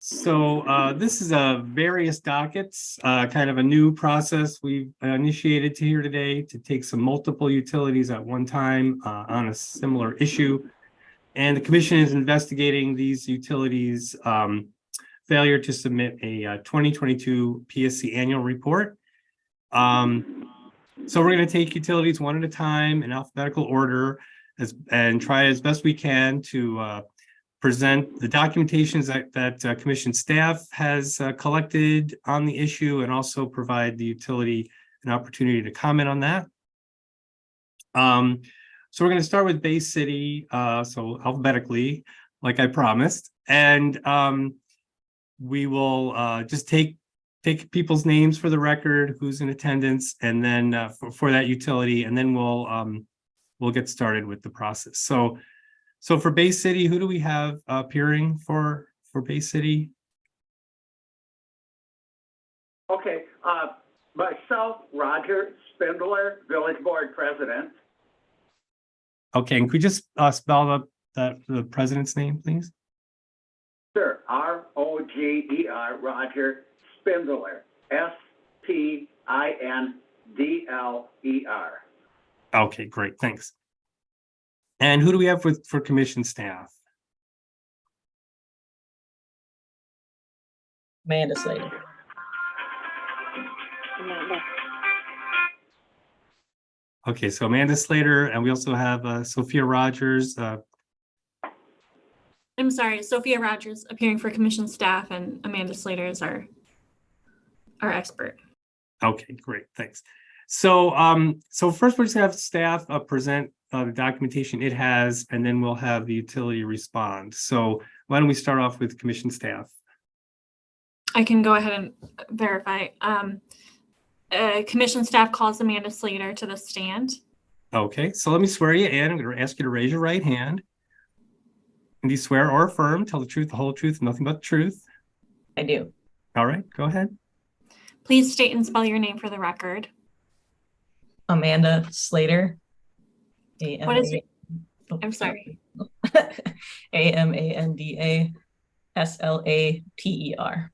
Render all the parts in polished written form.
This is a various dockets, kind of a new process we've initiated to here today to take some multiple utilities at one time on a similar issue. And the commission is investigating these utilities' failure to submit a 2022 PSC annual report. So we're going to take utilities one at a time in alphabetical order and try as best we can to present the documentations that commission staff has collected on the issue and also provide the utility an opportunity to comment on that. So we're going to start with Bay City, so alphabetically, like I promised, and we will just take people's names for the record, who's in attendance, and then for that utility, and then we'll get started with the process. So for Bay City, who do we have appearing for Bay City? Okay, myself, Roger Spindler, Village Board President. Okay, and could we just spell out the president's name, please? Sure, R-O-G-E-R, Roger Spindler, S-P-I-N-D-L-E-R. Okay, great, thanks. And who do we have for commission staff? Amanda Slater. Okay, so Amanda Slater, and we also have Sophia Rogers. I'm sorry, Sophia Rogers appearing for commission staff, and Amanda Slater is our expert. Okay, great, thanks. So first we're just gonna have staff present the documentation it has, and then we'll have the utility respond. So why don't we start off with commission staff? I can go ahead and verify. Commission staff calls Amanda Slater to the stand. Okay, so let me swear you in. I'm going to ask you to raise your right hand. And do you swear or affirm, tell the truth, the whole truth, nothing but the truth? I do. All right, go ahead. Please state and spell your name for the record. Amanda Slater. What is your, I'm sorry. A-M-A-N-D-A-S-L-A-T-E-R.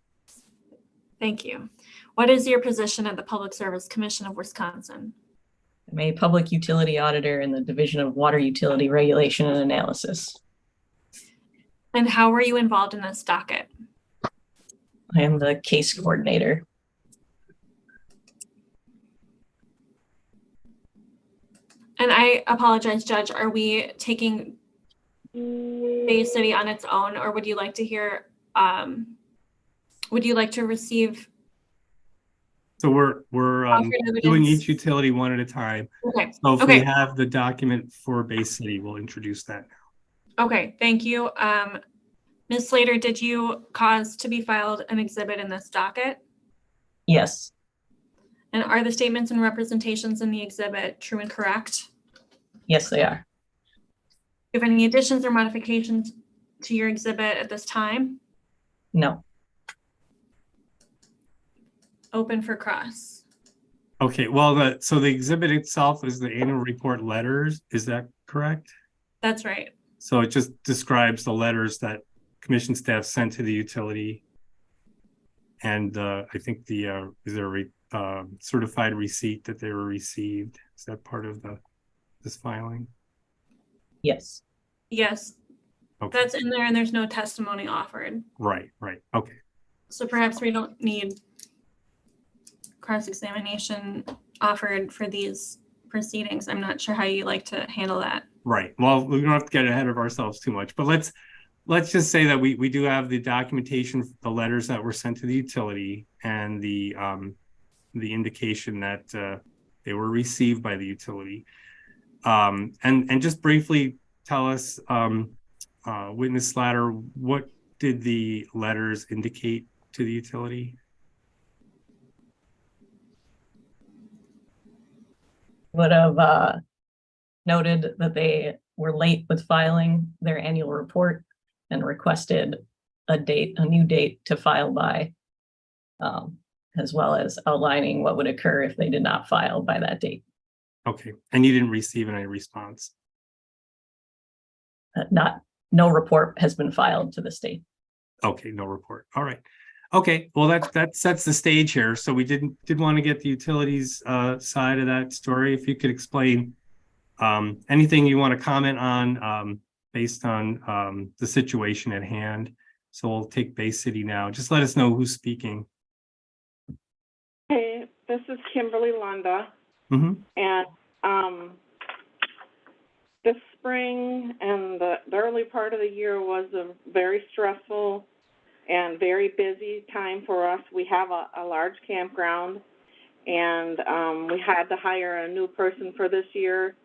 Thank you. What is your position at the Public Service Commission of Wisconsin? I'm a public utility auditor in the Division of Water Utility Regulation and Analysis. And how were you involved in this docket? I am the case coordinator. And I apologize, Judge, are we taking Bay City on its own, or would you like to hear, would you like to receive? So we're doing each utility one at a time. Okay. So if we have the document for Bay City, we'll introduce that now. Okay, thank you. Ms. Slater, did you cause to be filed an exhibit in this docket? Yes. And are the statements and representations in the exhibit true and correct? Yes, they are. Do you have any additions or modifications to your exhibit at this time? No. Open for cross. Okay, well, so the exhibit itself is the annual report letters. Is that correct? That's right. So it just describes the letters that commission staff sent to the utility. And I think is there a certified receipt that they were received? Is that part of this filing? Yes. Yes. Okay. That's in there, and there's no testimony offered. Right. Okay. So perhaps we don't need cross-examination offered for these proceedings. I'm not sure how you like to handle that. Right. Well, we don't have to get ahead of ourselves too much, but let's just say that we do have the documentation, the letters that were sent to the utility, and the indication that they were received by the utility. And just briefly tell us, Witness Slatter, what did the letters indicate to the utility? Would have noted that they were late with filing their annual report and requested a new date to file by, as well as outlining what would occur if they did not file by that date. Okay, and you didn't receive any response? No report has been filed to the state. Okay, no report. All right. Okay, well, that sets the stage here. So we did want to get the utilities side of that story. If you could explain anything you want to comment on based on the situation at hand. So we'll take Bay City now. Just let us know who's speaking. Hey, this is Kimberly Lunda, Mm-hmm. and this spring and the early part of the year was a very stressful and very busy time for us. We have a large campground, and we had to hire a new person for this year,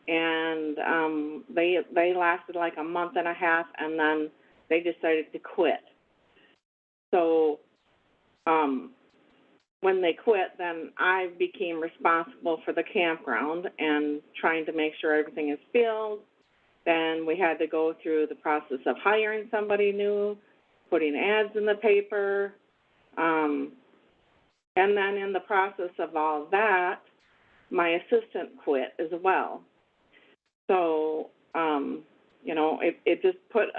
and they lasted like a month and a half, and then they decided to quit. So when they quit, then I became responsible for the campground and trying to make sure everything is filled. Then we had to go through the process of hiring somebody new, putting ads in the paper, and then in the process of all that, my assistant quit as well. So, it just put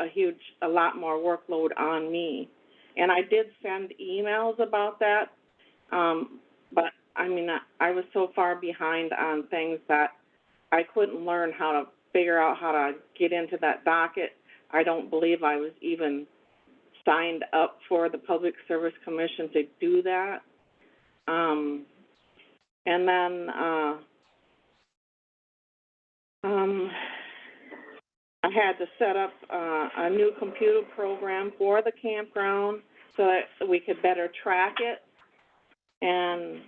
a lot more workload on me. And I did send emails about that, but I mean, I was so far behind on things that I couldn't learn how to figure out how to get into that docket. I don't believe I was even signed up for the Public Service Commission to do that. And then I had to set up a new computer program for the campground so that we could better track it. And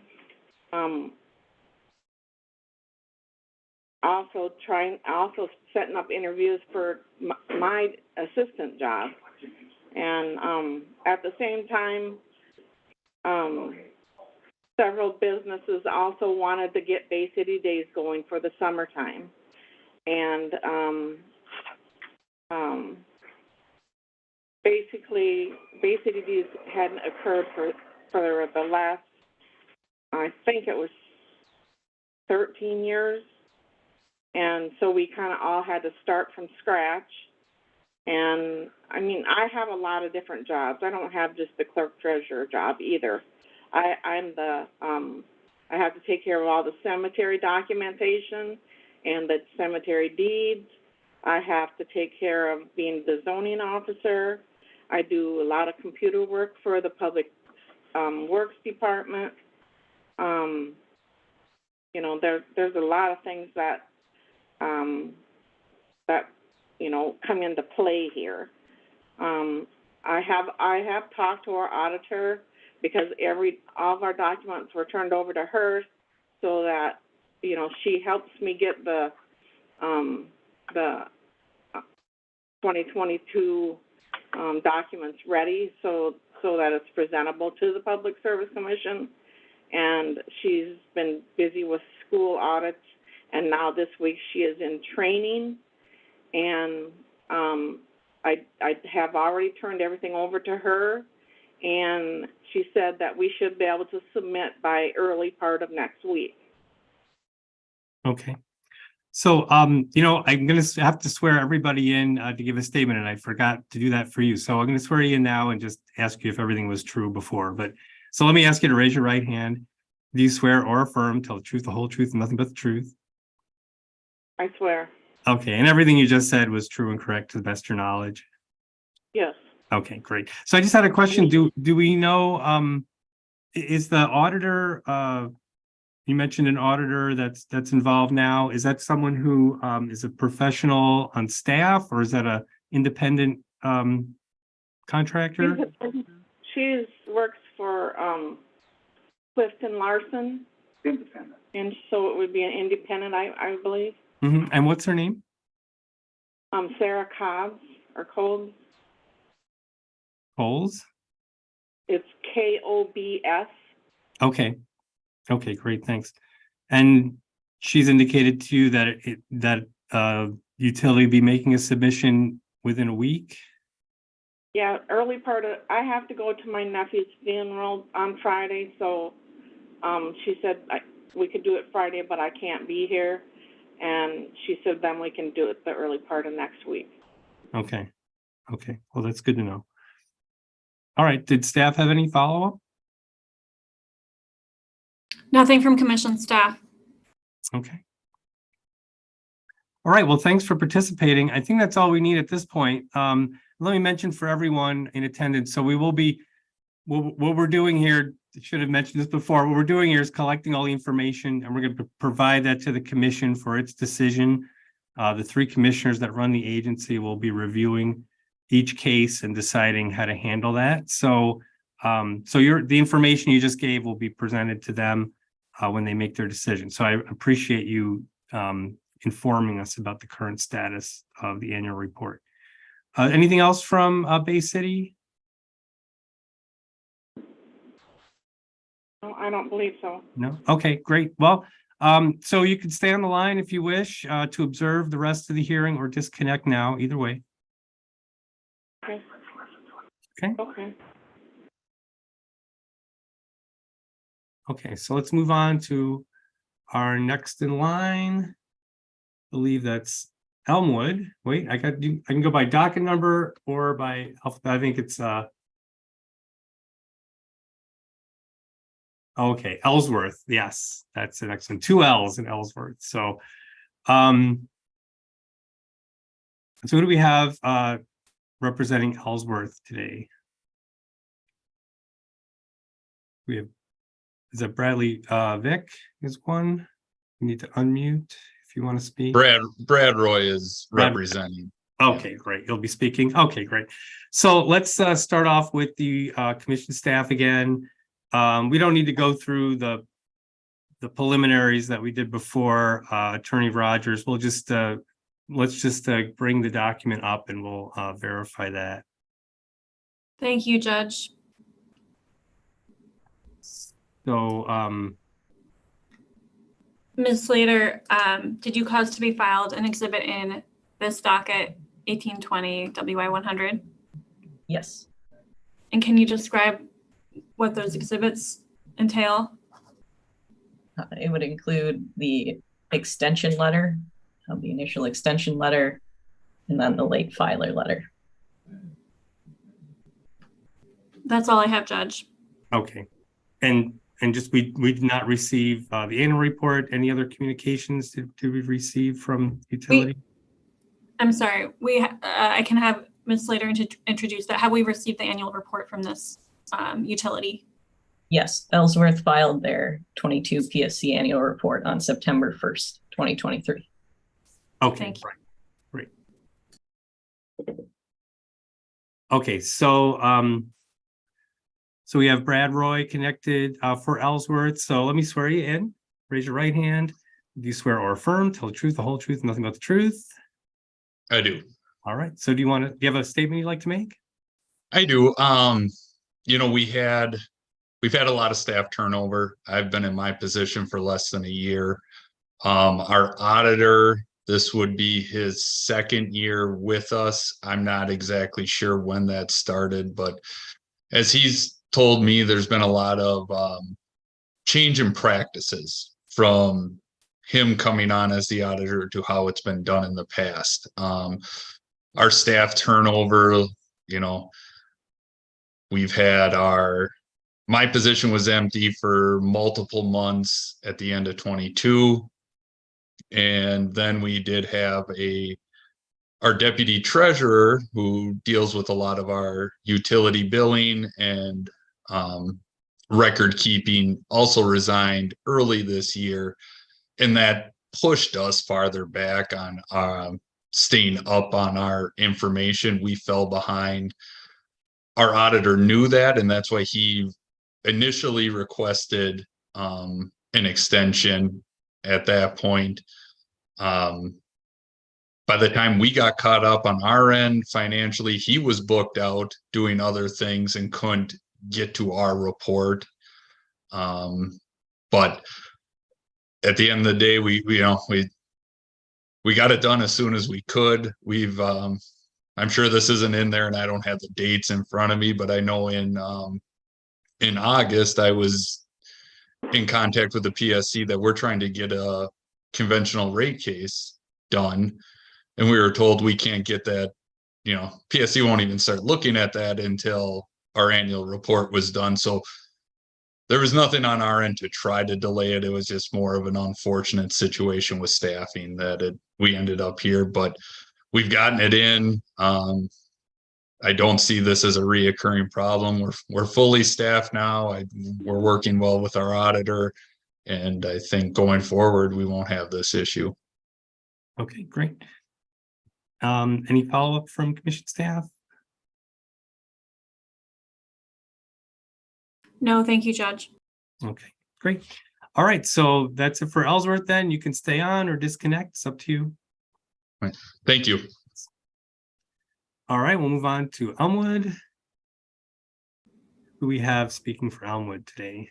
also setting up interviews for my assistant job. And at the same time, several businesses also wanted to get Bay City Days going for the summertime. And basically, Bay City Days hadn't occurred for the last, I think it was 13 years. And so we kind of all had to start from scratch. And I mean, I have a lot of different jobs. I don't have just the clerk treasurer job either. I have to take care of all the cemetery documentation and the cemetery deeds. I have to take care of being the zoning officer. I do a lot of computer work for the public works department. There's a lot of things that come into play here. I have talked to our auditor because all of our documents were turned over to her, so that she helps me get the 2022 documents ready, so that it's presentable to the Public Service Commission. And she's been busy with school audits, and now this week she is in training. And I have already turned everything over to her, and she said that we should be able to submit by early part of next week. Okay. So, I'm going to have to swear everybody in to give a statement, and I forgot to do that for you. So I'm going to swear you in now and just ask you if everything was true before. So let me ask you to raise your right hand. Do you swear or affirm, tell the truth, the whole truth, and nothing but the truth? I swear. Okay, and everything you just said was true and correct to the best of your knowledge? Yes. Okay, great. So I just had a question. Do we know, is the auditor, you mentioned an auditor that's involved now. Is that someone who is a professional on staff, or is that a independent contractor? She works for Clifton Larson. Independent. And so it would be an independent, I believe. Mm-hmm. And what's her name? Sarah Cobbs or Coles. Coles? It's Kobs. Okay. Okay, great, thanks. And she's indicated to you that utility be making a submission within a week? Yeah, early part of, I have to go to my nephew's funeral on Friday, so she said we could do it Friday, but I can't be here. And she said then we can do it the early part of next week. Okay. Okay, well, that's good to know. All right. Did staff have any follow-up? Nothing from commission staff. Okay. All right. Well, thanks for participating. I think that's all we need at this point. Let me mention for everyone in attendance. So we will be, what we're doing here, I should have mentioned this before, what we're doing here is collecting all the information, and we're going to provide that to the commission for its decision. The 3 commissioners that run the agency will be reviewing each case and deciding how to handle that. So, the information you just gave will be presented to them when they make their decision. So I appreciate you informing us about the current status of the annual report. Anything else from Bay City? No, I don't believe so. No? Okay, great. Well, so you can stay on the line if you wish to observe the rest of the hearing or disconnect now, either way. Okay. Okay. Okay. Okay, so let's move on to our next in line. I believe that's Elmwood. Wait, I can go by docket number or by alphabet. I think it's okay, Ellsworth. Yes, that's the next one. 2 L's in Ellsworth. So who do we have representing Ellsworth today? We have, is that Bradley Vick is one? You need to unmute if you want to speak. Brad Roy is Brad- representing. Okay, great. You'll be speaking. Okay, great. So let's start off with the commission staff again. We don't need to go through the preliminaries that we did before. Attorney Rogers, we'll just let's just bring the document up and we'll verify that. Thank you, Judge. So Ms. Slater, did you cause to be filed an exhibit in this docket 1820 WI 100? Yes. And can you describe what those exhibits entail? It would include the extension letter, the initial extension letter, and then the late filer letter. That's all I have, Judge. okay, and just we did not receive the annual report. Any other communications did we receive from utility? I'm sorry. I can have Ms. Slater introduce that. Have we received the annual report from this utility? Yes, Ellsworth filed their 22 PSC annual report on September 1st, 2023. Okay, Thank you. right, great. Okay, so so we have Brad Roy connected for Ellsworth. So let me swear you in. Raise your right hand. Do you swear or affirm, tell the truth, the whole truth, and nothing but the truth? I do. All right. So do you have a statement you'd like to make? I do. We've had a lot of staff turnover. I've been in my position for less than a year. Our auditor, this would be his 2nd year with us. I'm not exactly sure when that started, but as he's told me, there's been a lot of change in practices from him coming on as the auditor to how it's been done in the past. Our staff turnover, we've had my position was empty for multiple months at the end of 22. And then we did have our deputy treasurer who deals with a lot of our utility billing and record keeping also resigned early this year. And that pushed us farther back on staying up on our information. We fell behind. Our auditor knew that, and that's why he initially requested an extension at that point. By the time we got caught up on our end financially, he was booked out doing other things and couldn't get to our report. But at the end of the day, we got it done as soon as we could. I'm sure this isn't in there and I don't have the dates in front of me, but I know in August, I was in contact with the PSC that we're trying to get a conventional rate case done. And we were told we can't get that, PSC won't even start looking at that until our annual report was done. So there was nothing on our end to try to delay it. It was just more of an unfortunate situation with staffing that we ended up here, but we've gotten it in. I don't see this as a reoccurring problem. We're fully staffed now. We're working well with our auditor, and I think going forward, we won't have this issue. Okay, great. Any follow-up from commission staff? No, thank you, Judge. Okay, great. All right, so that's it for Ellsworth then. You can stay on or disconnect. It's up to you. Thank you. All right, we'll move on to Elmwood. Who we have speaking for Elmwood today?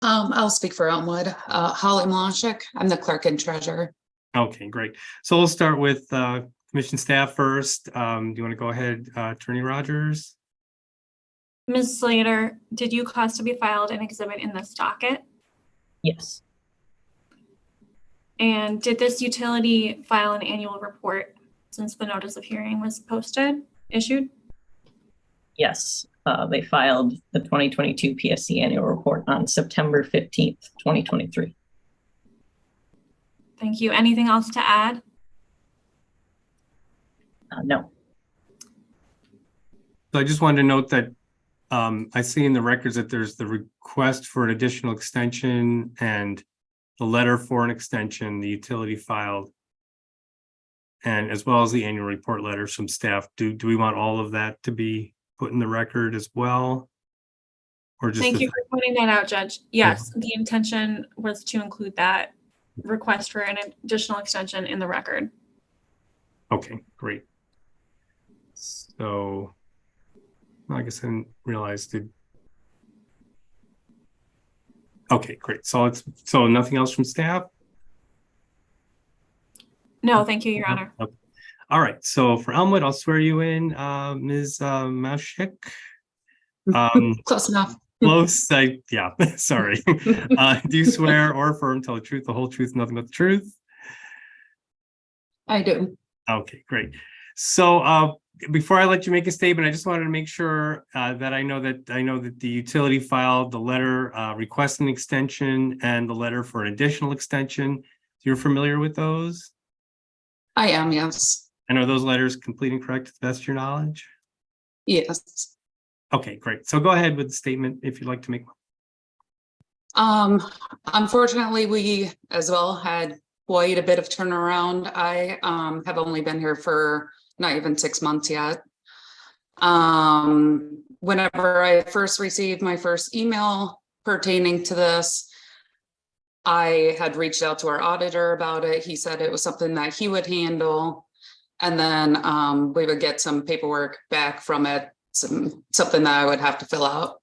I'll speak for Elmwood. Holly Malashik. I'm the clerk and treasurer. Okay, great. So we'll start with commission staff first. Do you want to go ahead, Attorney Rogers? Ms. Slater, did you cause to be filed an exhibit in this docket? Yes, And did this utility file an annual report since the notice of hearing was issued? yes. They filed the 2022 PSC annual report on September 15th, 2023. Thank you. Anything else to add? No. So I just wanted to note that I see in the records that there's the request for an additional extension and the letter for an extension, the utility filed, and as well as the annual report letters from staff. Do we want all of that to be put in the record as well? Or just Thank you for pointing that out, Judge. Yes, the intention was to include that request for an additional extension in the record. Okay, great. So I guess I didn't realize okay, great. So nothing else from staff? No, thank you, Your Honor. Okay. All right, so for Elmwood, I'll swear you in, Ms. Mauschik. Close enough. Close, yeah, sorry. Do you swear or affirm to tell the truth, the whole truth, nothing but the truth? I do. Okay, great. So before I let you make a statement, I just wanted to make sure that I know that the utility filed the letter requesting extension and the letter for an additional extension. You're familiar with those? I am, yes. And are those letters complete and correct to the best of your knowledge? Yes. Okay, great. So go ahead with the statement if you'd like to make one. Unfortunately, we as well had quite a bit of turnaround. I have only been here for not even 6 months yet. Whenever I first received my first email pertaining to this, I had reached out to our auditor about it. He said it was something that he would handle. And then we would get some paperwork back from it, something that I would have to fill out.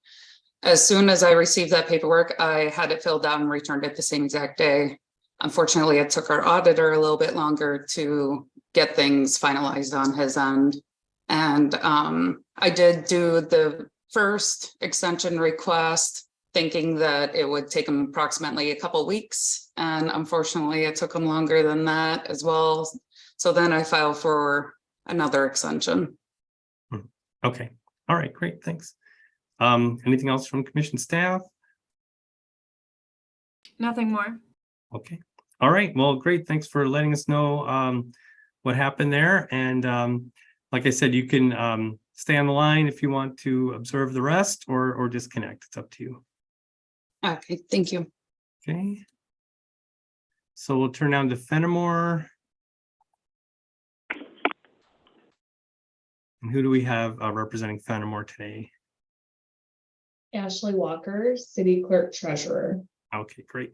As soon as I received that paperwork, I had it filled out and returned it the same exact day. Unfortunately, it took our auditor a little bit longer to get things finalized on his end. And I did do the first extension request thinking that it would take him approximately a couple weeks. And unfortunately, it took him longer than that as well. So then I filed for another extension. Okay. All right, great. Thanks. Anything else from commission staff? Nothing more. Okay. All right. Well, great. Thanks for letting us know what happened there. And like I said, you can stay on the line if you want to observe the rest or disconnect. It's up to you. Okay, thank you. Okay. So we'll turn down to Fenimore. And who do we have representing Fenimore today? Ashley Walker, City Clerk Treasurer. Okay, great.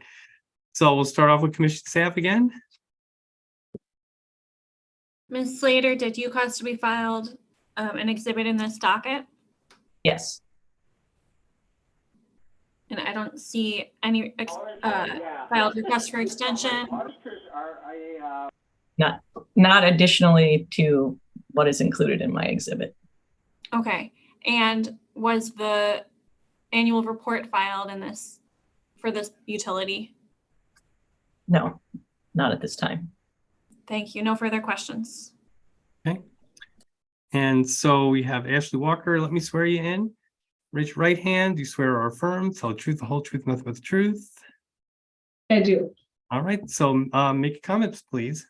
So we'll start off with commission staff again. Ms. Slater, did you cause to be filed an exhibit in this docket? Yes. And I don't see any filed request for extension. Not additionally to what is included in my exhibit. Okay. And was the annual report filed in this for this utility? No, not at this time. Thank you. No further questions. Okay. And so we have Ashley Walker. Let me swear you in. Raise your right hand. Do you swear or affirm? Tell the truth, the whole truth, nothing but the truth. I do. All right. So make your comments, please.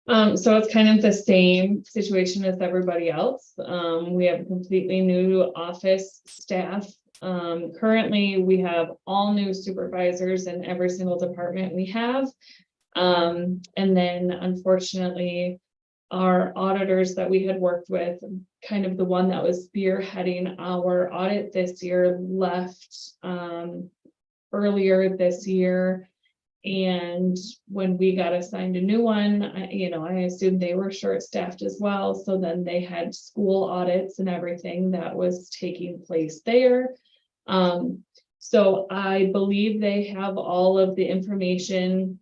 So it's kind of the same situation as everybody else. We have a completely new office staff. Currently, we have all new supervisors in every single department we have. And then unfortunately, our auditors that we had worked with, kind of the one that was spearheading our audit this year, left earlier this year. And when we got assigned a new one, I assumed they were short-staffed as well. So then they had school audits and everything that was taking place there. So I believe they have all of the information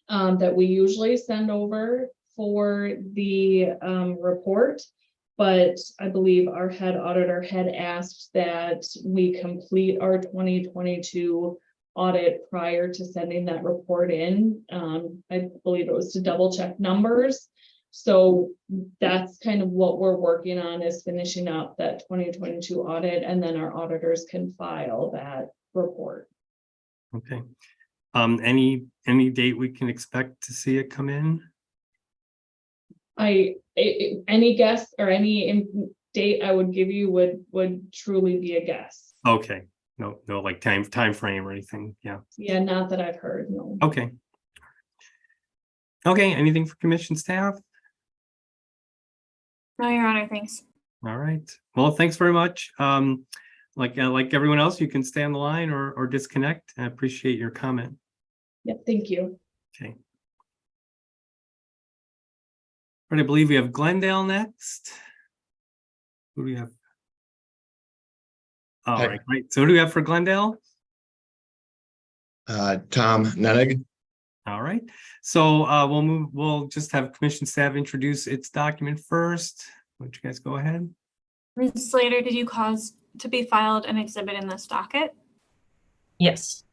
that we usually send over for the report. But I believe our head auditor had asked that we complete our 2022 audit prior to sending that report in. I believe it was to double check numbers. So that's kind of what we're working on, is finishing up that 2022 audit, and then our auditors can file that report. Okay. Any date we can expect to see it come in? Any guess or any date I would give you would truly be a guess. Okay. No, like time frame or anything. Yeah. Yeah, not that I've heard, no. Okay. Okay. Anything for commission staff? No, Your Honor, thanks. All right. Well, thanks very much. Like everyone else, you can stay on the line or disconnect. I appreciate your comment. Yep, thank you. Okay. But I believe we have Glendale next. Who do we have? All right, great. So who do we have for Glendale? Tom Nennig. All right. So we'll just have commission staff introduce its document first. Why don't you guys go ahead? Ms. Slater, did you cause to be filed an exhibit in this docket? Yes.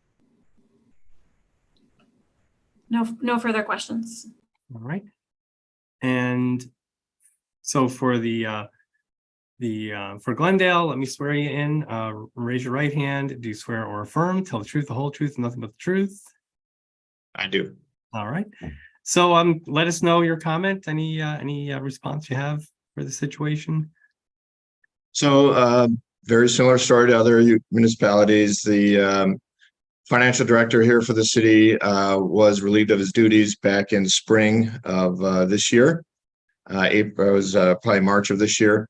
No further questions. All right. And so for for Glendale, let me swear you in. Raise your right hand. Do you swear or affirm? Tell the truth, the whole truth, and nothing but the truth. I do. All right. So let us know your comment. Any response you have for the situation? So very similar story to other municipalities. The financial director here for the city was relieved of his duties back in spring of this year. April was probably March of this year.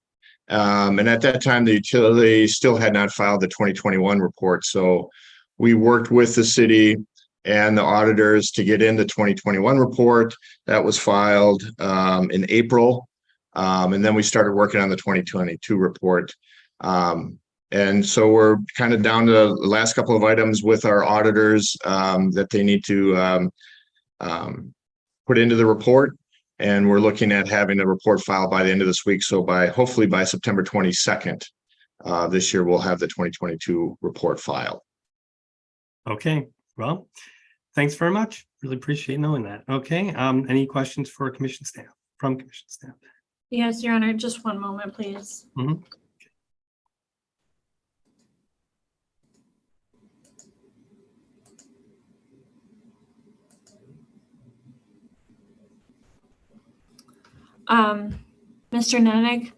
And at that time, the utility still had not filed the 2021 report. So we worked with the city and the auditors to get in the 2021 report. That was filed in April. And then we started working on the 2022 report. And so we're kind of down to the last couple of items with our auditors that they need to put into the report. And we're looking at having a report filed by the end of this week. So hopefully by September 22nd this year, we'll have the 2022 report filed. Okay. Well, thanks very much. Really appreciate knowing that. Okay. Any questions for commission staff, from commission staff? Yes, Your Honor, just one moment, please. Mm-hmm. Mr. Nennig,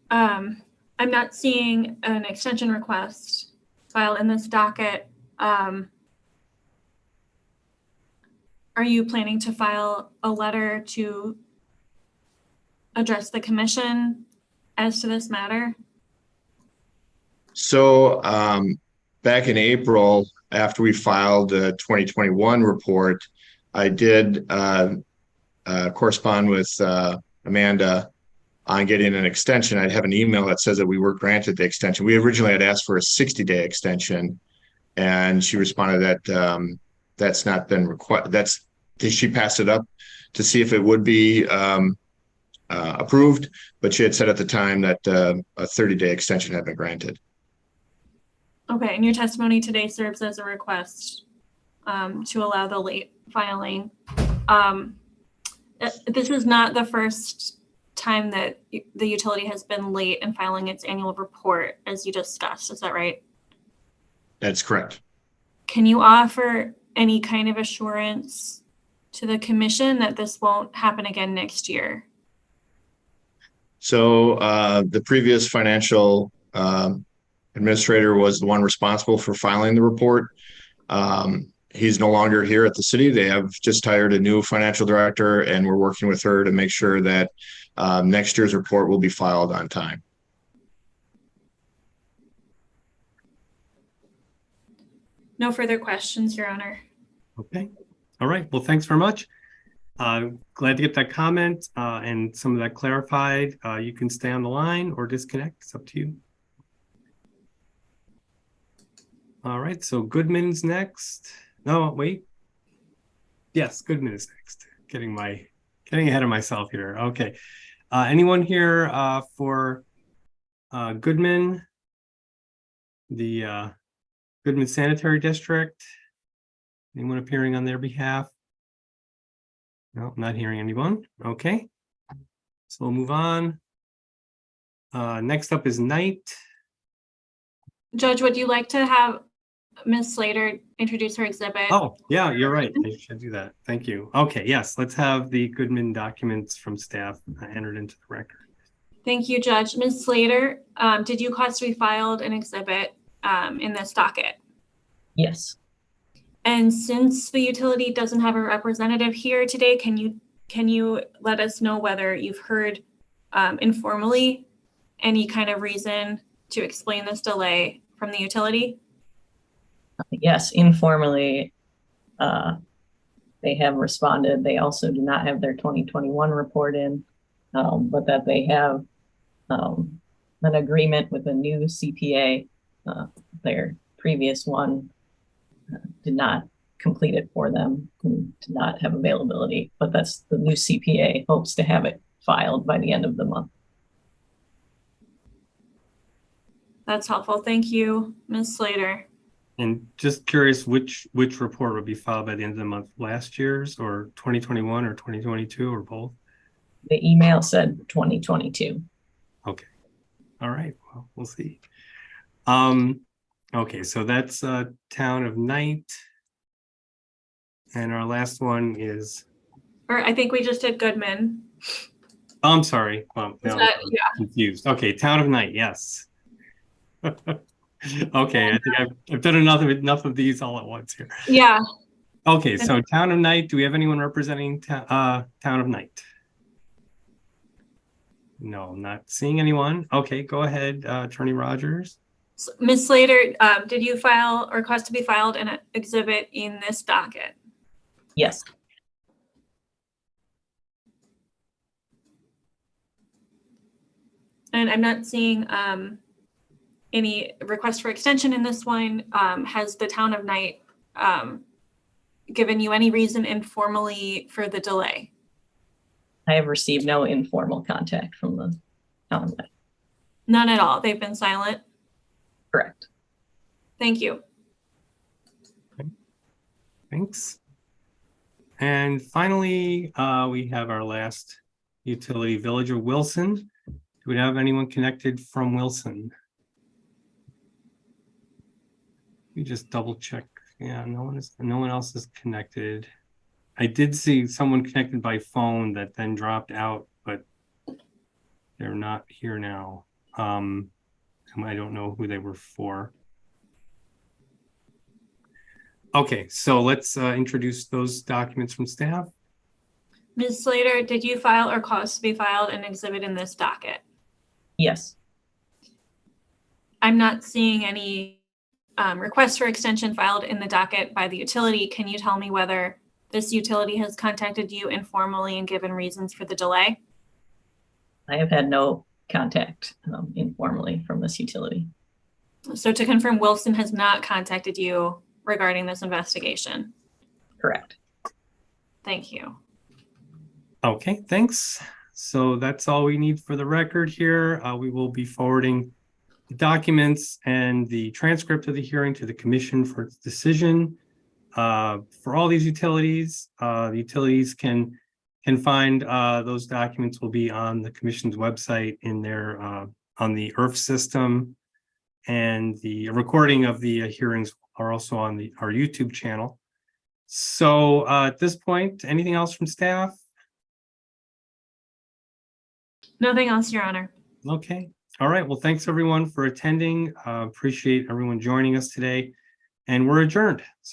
I'm not seeing an extension request file in this docket. Are you planning to file a letter to address the commission as to this matter? So back in April, after we filed the 2021 report, I did correspond with Amanda on getting an extension. I'd have an email that says that we were granted the extension. We originally had asked for a 60-day extension, and she responded that that's not been required. She passed it up to see if it would be approved, but she had said at the time that a 30-day extension had been granted. Okay, and your testimony today serves as a request to allow the late filing. This is not the first time that the utility has been late in filing its annual report, as you discussed. Is that right? That's correct. Can you offer any kind of assurance to the commission that this won't happen again next year? So the previous financial administrator was the one responsible for filing the report. He's no longer here at the city. They have just hired a new financial director, and we're working with her to make sure that next year's report will be filed on time. No further questions, Your Honor. Okay. All right. Well, thanks very much. Glad to get that comment and some of that clarified. You can stay on the line or disconnect. It's up to you. All right. So Goodman's next. No, wait. Yes, Goodman is next. Getting ahead of myself here. Okay. Anyone here for Goodman, the Goodman Sanitary District? Anyone appearing on their behalf? No, not hearing anyone. Okay. So we'll move on. Next up is Knight. Judge, would you like to have Ms. Slater introduce her exhibit? Oh, yeah, you're right. I should do that. Thank you. Okay, yes, let's have the Goodman documents from staff entered into the record. Thank you, Judge. Ms. Slater, did you cause to be filed an exhibit in this docket? Yes. And since the utility doesn't have a representative here today, can you let us know whether you've heard informally any kind of reason to explain this delay from the utility? Yes, informally, they have responded. They also do not have their 2021 report in, but that they have an agreement with a new CPA. Their previous one did not complete it for them and did not have availability, but that's the new CPA hopes to have it filed by the end of the month. That's helpful. Thank you, Ms. Slater. And just curious, which report would be filed by the end of the month? Last year's or 2021 or 2022 or both? The email said 2022. Okay. All right. Well, we'll see. Okay, so that's Town of Knight. And our last one is. Or I think we just did Goodman. Oh, I'm sorry. Well, no, Yeah. I'm confused. Okay, Town of Knight. Yes. Okay, I think I've done enough of these all at once here. Yeah. Okay, so Town of Knight. Do we have anyone representing Town of Knight? No, not seeing anyone. Okay, go ahead, Attorney Rogers. So, Ms. Slater, did you file or cause to be filed an exhibit in this docket? Yes. And I'm not seeing any request for extension in this one. Has the Town of Knight given you any reason informally for the delay? I have received no informal contact from the Town of Knight. None at all. They've been silent. Correct. Thank you. Okay. Thanks. And finally, we have our last utility, Village of Wilson. Do we have anyone connected from Wilson? We just double check. Yeah, no one else is connected. I did see someone connected by phone that then dropped out, but they're not here now. I don't know who they were for. Okay, so let's introduce those documents from staff. Ms. Slater, did you file or cause to be filed an exhibit in this docket? Yes. I'm not seeing any requests for extension filed in the docket by the utility. Can you tell me whether this utility has contacted you informally and given reasons for the delay? I have had no contact informally from this utility. So to confirm, Wilson has not contacted you regarding this investigation? Correct. Thank you. Okay, thanks. So that's all we need for the record here. We will be forwarding the documents and the transcript of the hearing to the commission for its decision. For all these utilities, the utilities can can find those documents will be on the commission's website in their on the IRF system. And the recording of the hearings are also on our YouTube channel. So at this point, anything else from staff? Nothing else, Your Honor. Okay. All right. Well, thanks everyone for attending. Appreciate everyone joining us today, and we're adjourned. So